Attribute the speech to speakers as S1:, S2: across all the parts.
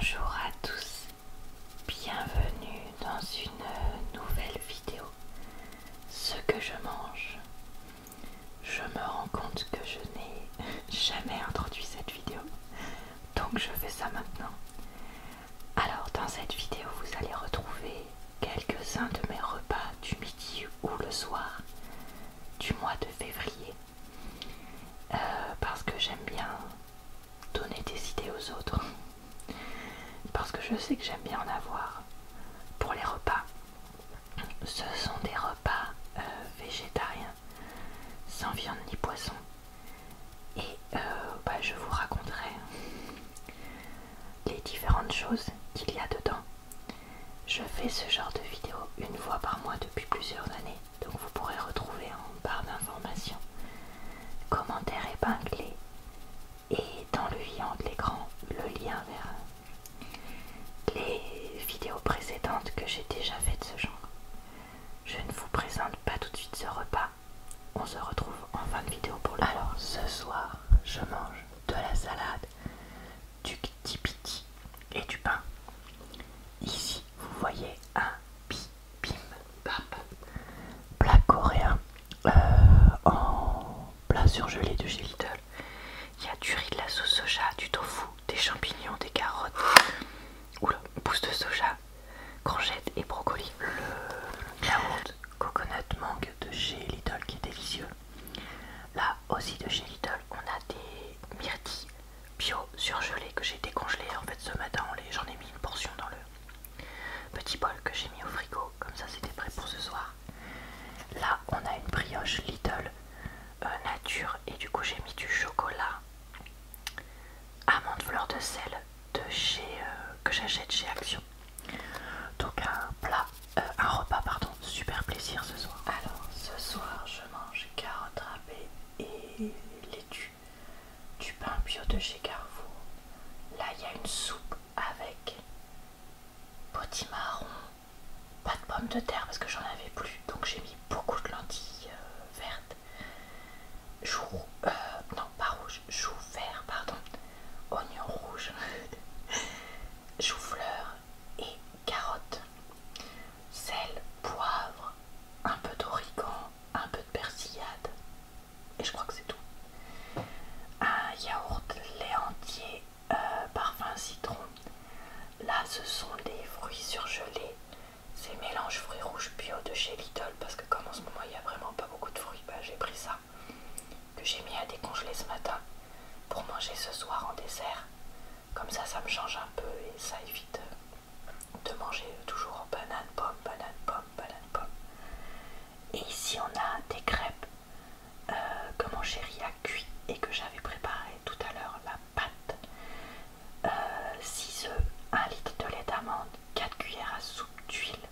S1: Bonjour à tous, bienvenue dans une nouvelle vidéo. Ce que je mange. Je me rends compte que je n'ai jamais introduit cette vidéo, donc je fais ça maintenant. Alors dans cette vidéo vous allez retrouver quelques-uns de mes repas du midi ou le soir du mois de février. Parce que j'aime bien donner des idées aux autres. Parce que je sais que j'aime bien en avoir. Pour les repas, ce sont des repas végétariens, sans viande ni poisson. Et je vous raconterai les différentes choses qu'il y a dedans. Je fais ce genre de vidéo une fois par mois depuis plusieurs années, donc vous pourrez retrouver en barre d'informations, commentaires épinglés et dans le i de l'écran le lien vers les vidéos précédentes que j'ai déjà fait de ce genre. Je ne vous présente pas tout de suite ce repas, on se retrouve en fin de vidéo pour le Alors ce soir je mange de la salade, du tipiti et du pain. Ici vous voyez un bibimbap, plat coréen en plat surgelé de chez Lidl. Il y a du riz, de la sauce soja, du tofu, des champignons, des carottes, pousse de soja, courgettes et brocolis. Le yaourt coconut mangue de chez Lidl qui est délicieux. Là aussi de chez Lidl on a des myrtilles bio surgelées que j'ai décongelées en fait ce matin. J'en ai mis une portion dans le petit bol que j'ai mis au frigo, comme ça c'était prêt pour ce soir. Là on a une brioche Lidl nature et du coup j'ai mis du chocolat amande fleur de sel de chez que j'achète chez Action. Donc un repas pardon, super plaisir ce soir. Alors ce soir je mange carottes râpées et laitue, du pain bio de chez Carrefour. Là il y a une soupe avec potimarron, pas de pommes de terre parce que j'en avais plus, donc j'ai mis beaucoup de lentilles vertes, chou vert pardon, oignon rouge, chou-fleur et carottes, sel, poivre, un peu d'origan, un peu de persillade et je crois que c'est tout. Un yaourt lait entier, parfum citron. Là ce sont les fruits surgelés, c'est mélange fruits rouges bio de chez Lidl parce que comme en ce moment il n'y a vraiment pas beaucoup de fruits, j'ai pris ça que j'ai mis à décongeler ce matin pour manger ce soir en dessert. Comme ça me change un peu et ça évite de manger toujours en banane, pomme, banane, pomme, banane, pomme. Et ici on a des crêpes que mon chéri a cuit et que j'avais préparé tout à l'heure. La pâte, 6 œufs, 1 litre de lait d'amande, 4 cuillères à soupe d'huile,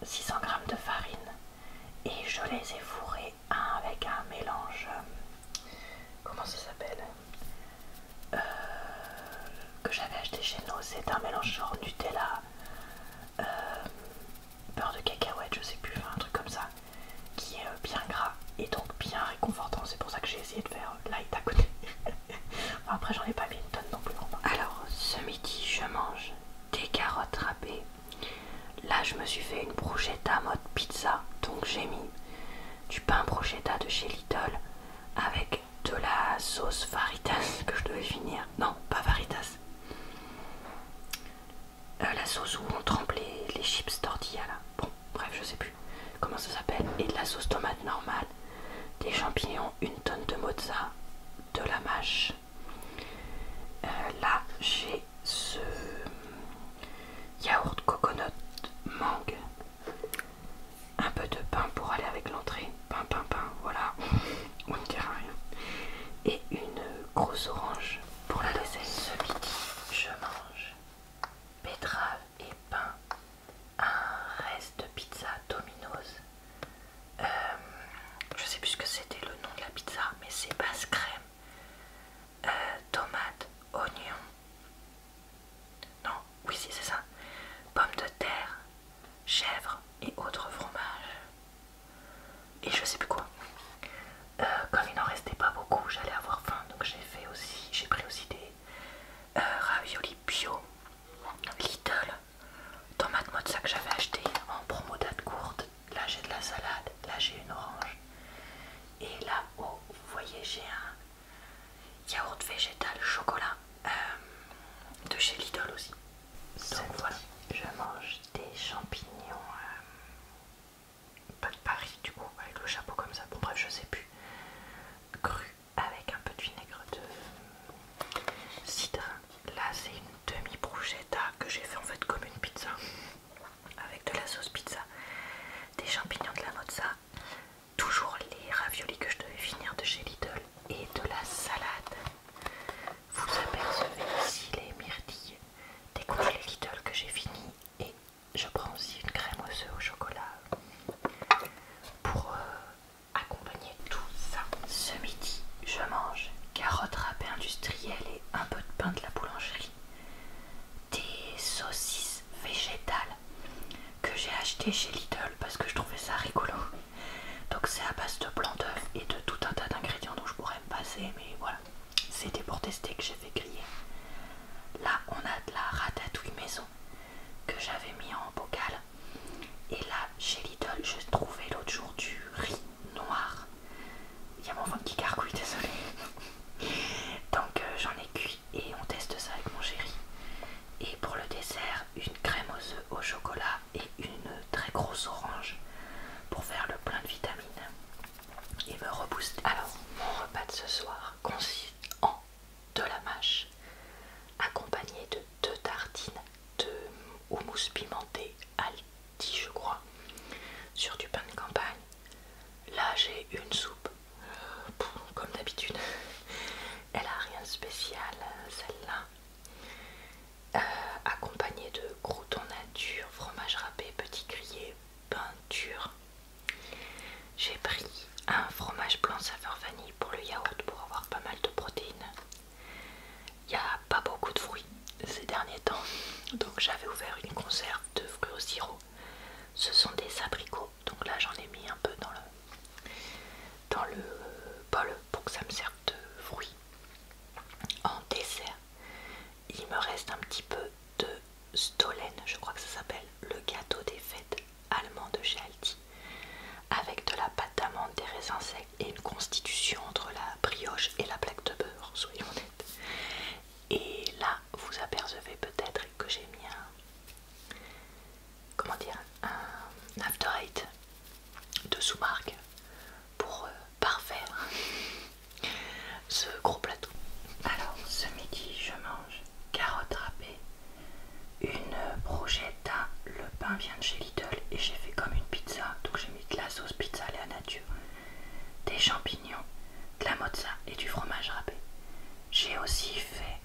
S1: 600 g de farine et je les ai fourrés avec un mélange, comment ça s'appelle, que j'avais acheté chez nous. C'est un mélange genre Nutella, beurre de cacahuète, je sais plus, un truc comme ça, qui est bien gras et donc bien réconfortant. C'est pour ça que j'ai essayé de faire light à côté. Enfin, après j'en ai pas mis une tonne non plus. Alors ce midi je mange des carottes râpées. Là je me suis fait une bruschetta mode pizza, donc j'ai mis du pain bruschetta de chez Lidl avec de la sauce Faritas que je devais finir. Non, pas Faritas. La sauce où on trempe les chips tortilla là. Bon, bref, je sais plus comment ça s'appelle. Et de la sauce tomate normale, des champignons, une tonne de mozza, de la mâche. Là, j'ai ce yaourt coconut mangue, un peu de pain pour aller avec l'entrée. Pain, voilà. On ne dira rien. Et une grosse orange pour la dessert. Ce midi, je mange betterave et pain, un reste de pizza Domino's. Je sais plus ce que c'était le nom de la pizza, mais c'est basse crème, tomate, oignon, acheté chez Lidl parce que je trouvais ça rigolo. Donc c'est à base de blanc d'œuf et de tout un tas d'ingrédients dont je pourrais me passer, mais voilà, c'était pour tester que j'ai fait griller. Là on a de la ratatouille maison que j'avais mis en bocal. Et là chez Lidl j'ai trouvé l'autre jour du riz noir. Il y a mon ventre qui gargouille, désolé. Donc j'en ai cuit et on teste ça avec mon chéri. Et pour le dessert, une crème aux œufs au chocolat et une très grosse orange pour faire le plein de vitamines et me rebooster. Alors, mon repas de ce soir consiste en de la mâche accompagnée de 2 tartines de houmous pimenté Aldi, je crois, sur du pain de campagne. Là, j'ai une soupe, comme d'habitude. Elle a rien de spécial, celle-là. Accompagnée de croûtons nature, fromage râpé, petit grillé, peinture. J'ai pris un fromage blanc saveur vanille pour le yaourt pour avoir pas mal de protéines. Il n'y a pas beaucoup de fruits ces derniers temps, donc j'avais ouvert une conserve de fruits au sirop. Ce sont des abricots, donc là j'en ai mis un peu dans le bol pour que ça me serve de fruits. En dessert, il me reste un petit peu de Stollen, je crois que ça s'appelle, le gâteau des fêtes allemand de chez Aldi, avec de la pâte d'amande, des raisins secs et une constitution entre la brioche et la plaque de beurre, soyons honnêtes. Et là, vous apercevez peut-être que j'ai mis un After Eight de sous-marque pour parfaire ce gros plateau. Alors, ce midi, je mange carottes râpées, une bruschetta, le pain vient de chez Lidl et j'ai fait comme une pizza, donc j'ai mis de la sauce pizza à la nature, des champignons, de la mozza et du fromage râpé. J'ai aussi fait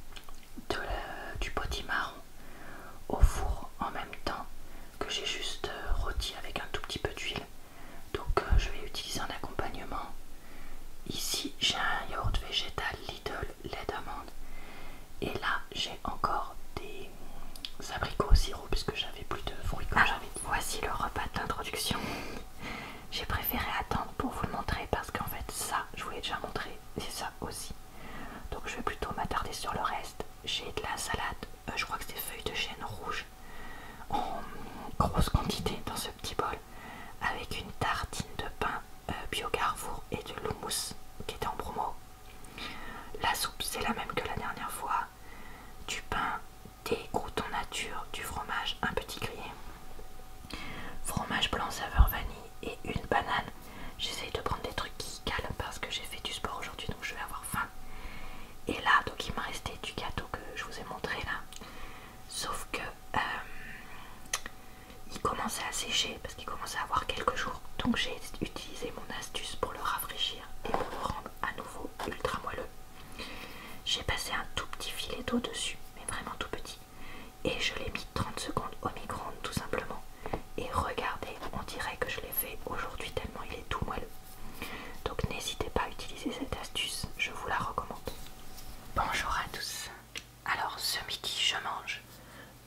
S1: du potimarron au four en même temps que j'ai juste rôti avec un tout petit peu d'huile, donc je vais utiliser en accompagnement. Ici j'ai un yaourt végétal Lidl lait d'amande et là j'ai encore des abricots au sirop puisque j'avais plus de fruits comme j'avais dit. Voici le repas d'introduction. J'ai préféré attendre pour vous le montrer parce qu'en fait ça je vous l'ai déjà montré et ça aussi. Donc je vais plutôt m'attarder sur le reste. J'ai de la salade, je crois que c'est feuilles de chêne rouge en grosse quantité dans ce petit bol avec une tartine de pain bio Carrefour et de l'houmous qui était en promo. La soupe c'est la même que la dernière fois, du pain, des croûtons nature, du fromage, un petit grillé, fromage blanc saveur vanille et une banane. J'essaye de prendre des trucs qui calment parce que j'ai fait du sport aujourd'hui donc je vais avoir faim. Et là donc il me restait du gâteau que je vous ai montré là, sauf que il commençait à sécher parce qu'il commençait à avoir quelques jours, donc j'ai utilisé mon astuce pour le rafraîchir et pour le rendre à nouveau ultra moelleux. J'ai passé un tout petit filet d'eau dessus, mais vraiment tout petit, et je l'ai mis 30 secondes au micro-ondes tout simplement. Et regardez, on dirait que je l'ai fait aujourd'hui tellement il est tout moelleux. Donc n'hésitez pas à utiliser cette astuce, je vous la recommande. Bonjour à tous. Alors ce midi je mange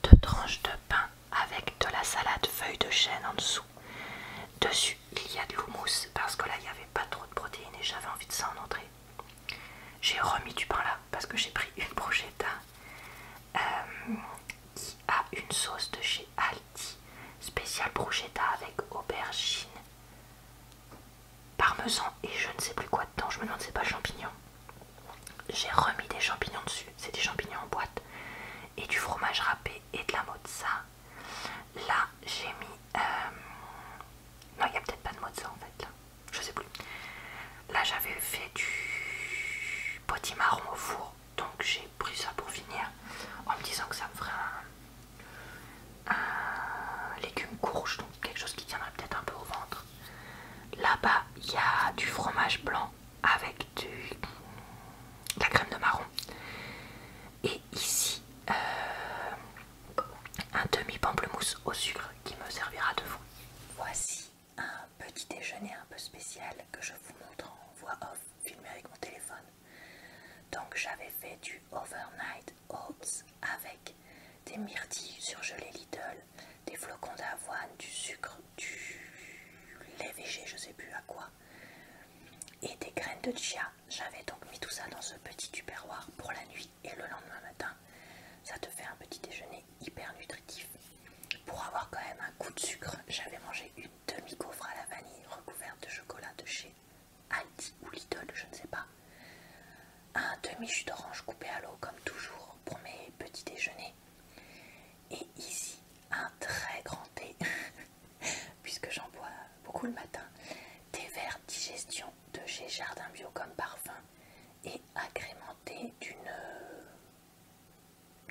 S1: 2 tranches de pain avec de la salade feuille de chêne en dessous. Dessus il y a de l'houmous parce que là il n'y avait pas trop de protéines et j'avais envie de ça en entrée. J'ai remis du pain là parce que j'ai pris une bruschetta qui a une sauce de chez Aldi, spéciale bruschetta avec aubergine, parmesan et je ne sais plus quoi dedans, je me demande si c'est pas champignons. J'ai remis des champignons dessus, c'est des champignons en boîte, et du fromage râpé et de la mozza. Là j'ai mis... non, il n'y a peut-être pas de mozza en fait là, je sais plus. Là j'avais fait du potimarron au four, donc j'ai pris ça pour finir en me disant que ça me ferait un légume courge, donc quelque chose qui tiendrait peut-être un peu au ventre. Là-bas il y a du fromage blanc avec de la crème de marron. Et ici un demi-pamplemousse au sucre qui me servira de fond. Voici un petit déjeuner un peu spécial que je vous montre en voix off, filmé avec mon téléphone. Donc j'avais fait du overnight oats avec des myrtilles surgelées Lidl, des flocons d'avoine, du sucre de chia. J'avais donc mis tout ça dans ce petit tupperware pour la nuit et le lendemain matin. Ça te fait un petit déjeuner hyper nutritif. Pour avoir quand même un coup de sucre, j'avais mangé une demi-gaufre à la vanille recouverte de chocolat de chez Aldi ou Lidl, je ne sais pas. Un demi-jus d'orange coupé à l'eau comme toujours pour mes petits déjeuners. Et ici, un très grand thé, puisque j'en bois beaucoup le matin. Thé vert digestion de chez Jardin Bio comme parfum et agrémenté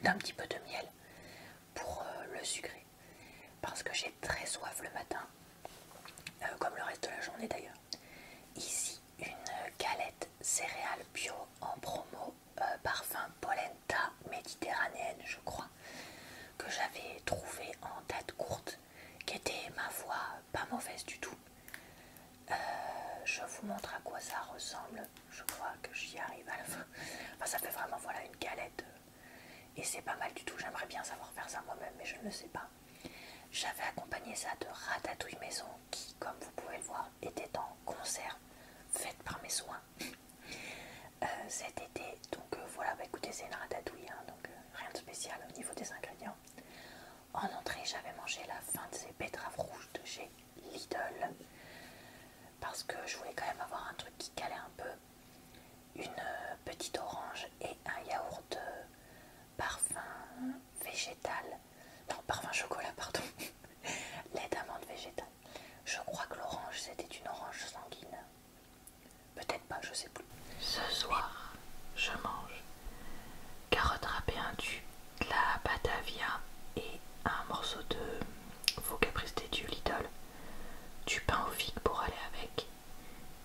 S1: d'un petit peu de miel pour le sucré. Parce que j'ai très soif le matin, comme le reste de la journée d'ailleurs. Ici, une galette céréales bio en promo, parfum polenta méditerranéenne, je crois, que j'avais trouvé en date courte, qui était, ma foi, pas mauvaise du tout. Je vous montre à quoi ça ressemble. Je crois que j'y arrive à la fin. Enfin, ça fait vraiment, voilà, une galette. Et c'est pas mal du tout. J'aimerais bien savoir faire ça moi-même, mais je ne le sais pas. J'avais accompagné ça de ratatouille maison, qui, comme vous pouvez le voir, était en conserve, faite par mes soins. Cet été, donc voilà, bah écoutez, c'est une ratatouille, hein, donc rien de spécial au niveau des ingrédients. En entrée, j'avais mangé la fin de ces betteraves rouges de chez Lidl, parce que je voulais quand même avoir un truc qui calait un peu. Une petite orange et un yaourt parfum végétal, non, parfum chocolat, pardon, lait d'amande végétal. Je crois que l'orange, c'était une orange sanguine. Peut-être pas, je sais plus. Ce soir, je mange carottes râpées indues, de la batavia et un morceau de faux caprice du Lidl, du pain au figue pour aller avec.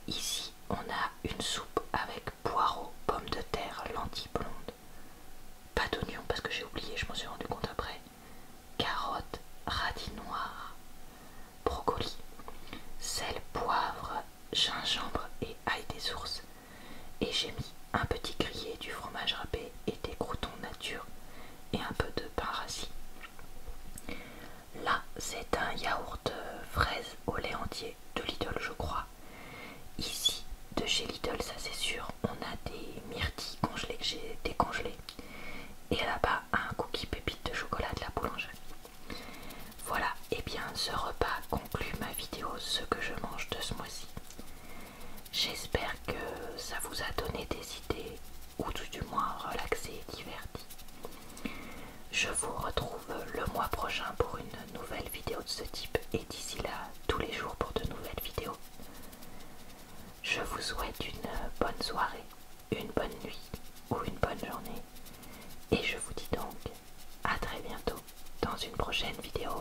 S1: Ici, on a une soupe avec poireaux, pommes de terre, lentilles blondes, pas d'oignons parce que j'ai oublié, je m'en suis rendu compte après, carottes, radis noirs, brocoli, sel, poivre, gingembre et ail des ours. Et j'ai mis un petit grillé, du fromage râpé et des croûtons nature et un peu de pain rassis. Là, c'est un yaourt fraise au lait entier de Lidl, je crois. Ici, de chez Lidl, ça c'est sûr, on a des myrtilles congelées que j'ai décongelées. Et là-bas, un cookie pépite de chocolat de la boulangerie. Voilà, et bien ce repas conclut ma vidéo ce que je mange de ce mois-ci. J'espère que ça vous a donné des idées, ou tout du moins relaxé et diverti. Je vous retrouve le mois prochain pour une nouvelle vidéo de ce type, et d'ici là, tous les jours pour de nouvelles vidéos. Je vous souhaite une bonne soirée, une bonne nuit ou une bonne journée. Et je vous dis donc à très bientôt dans une prochaine vidéo.